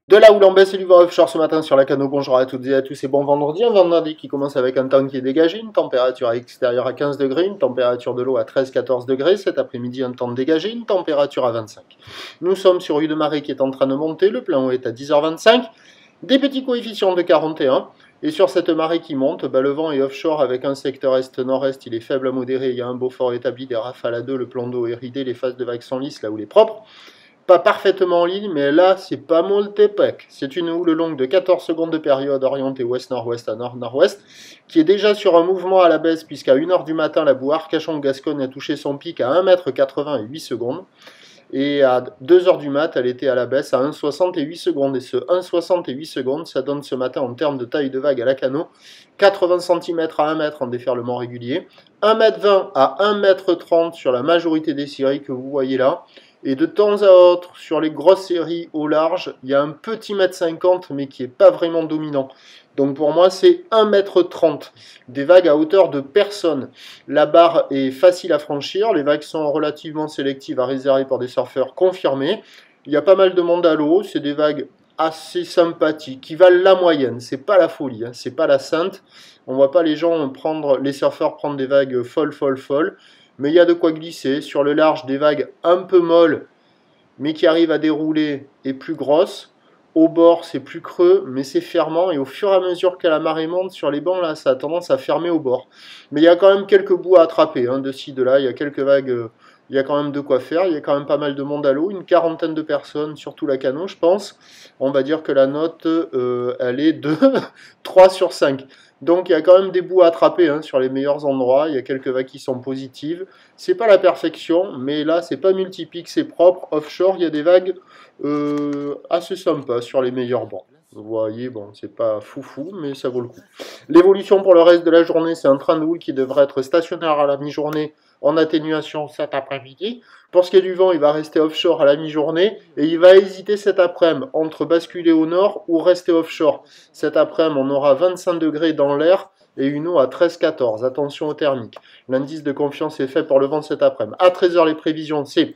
De là où l'on baisse du vent offshore ce matin sur la Cano, bonjour à toutes et à tous et bon vendredi. Un vendredi qui commence avec un temps qui est dégagé, une température extérieure à 15 degrés, une température de l'eau à 13-14 degrés. Cet après-midi, un temps dégagé, une température à 25. Nous sommes sur une marée qui est en train de monter, le plein eau est à 10h25, des petits coefficients de 41. Et sur cette marée qui monte, le vent est offshore avec un secteur est-nord-est, il est faible à modéré, il y a un beau fort établi, des rafales à 2, le plan d'eau est ridé, les phases de vagues sont lisses là où il est propre. Pas parfaitement en ligne, mais là, c'est pas moltépec. C'est une houle longue de 14 secondes de période orientée ouest-nord-ouest à nord-nord-ouest, qui est déjà sur un mouvement à la baisse, puisqu'à 1h du matin, la boue Arcachon-Gascogne a touché son pic à 1,80 m et 8 secondes. Et à 2h du mat, elle était à la baisse à 1,60 et 8 secondes. Et ce 1,60 et 8 secondes, ça donne ce matin en termes de taille de vague à la Cano, 80 cm à 1 m en déferlement régulier, 1,20 m à 1,30 m sur la majorité des séries que vous voyez là. Et de temps à autre, sur les grosses séries au large, il y a un petit 1,50 m, mais qui n'est pas vraiment dominant. Donc pour moi, c'est 1,30 m. Des vagues à hauteur de personne. La barre est facile à franchir. Les vagues sont relativement sélectives à réserver pour des surfeurs confirmés. Il y a pas mal de monde à l'eau. C'est des vagues assez sympathiques, qui valent la moyenne. C'est pas la folie, hein. C'est pas la sainte. On voit pas les gens les surfeurs prendre des vagues folles. Mais il y a de quoi glisser. Sur le large, des vagues un peu molles, mais qui arrivent à dérouler et plus grosses. Au bord, c'est plus creux, mais c'est fermant. Et au fur et à mesure que la marée monte sur les bancs, là, ça a tendance à fermer au bord. Mais il y a quand même quelques bouts à attraper, hein, de ci, de là. Il y a quelques vagues, il y a quand même de quoi faire. Il y a quand même pas mal de monde à l'eau. Une quarantaine de personnes, surtout la Cano, je pense. On va dire que la note, elle est de 3 sur 5. Donc il y a quand même des bouts à attraper, hein, sur les meilleurs endroits. Il y a quelques vagues qui sont positives. C'est pas la perfection, mais là c'est pas multipique, c'est propre. Offshore, il y a des vagues assez sympas sur les meilleurs bancs. Vous voyez, bon, c'est pas foufou, mais ça vaut le coup. L'évolution pour le reste de la journée, c'est un train de houle qui devrait être stationnaire à la mi-journée en atténuation cet après-midi. Pour ce qui est du vent, il va rester offshore à la mi-journée et il va hésiter cet après-midi entre basculer au nord ou rester offshore. Cet après-midi, on aura 25 degrés dans l'air et une eau à 13-14. Attention aux thermiques. L'indice de confiance est fait pour le vent cet après-midi. À 13h, les prévisions, c'est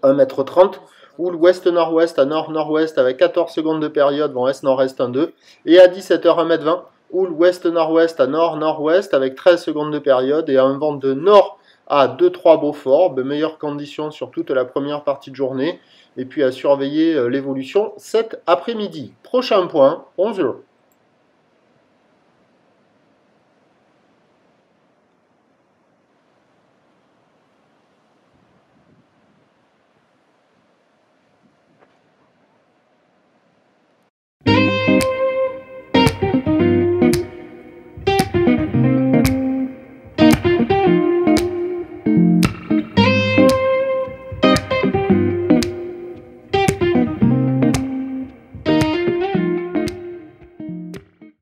1,30 m. Houle ouest-nord-ouest à nord-nord-ouest avec 14 secondes de période, vent est-nord-est 1,2. Et à 17h, 1,20 m. Houle ouest-nord-ouest à nord-nord-ouest avec 13 secondes de période et un vent de nord à 2-3 Beaufort, de meilleures conditions sur toute la première partie de journée. Et puis à surveiller l'évolution cet après-midi. Prochain point, 11h.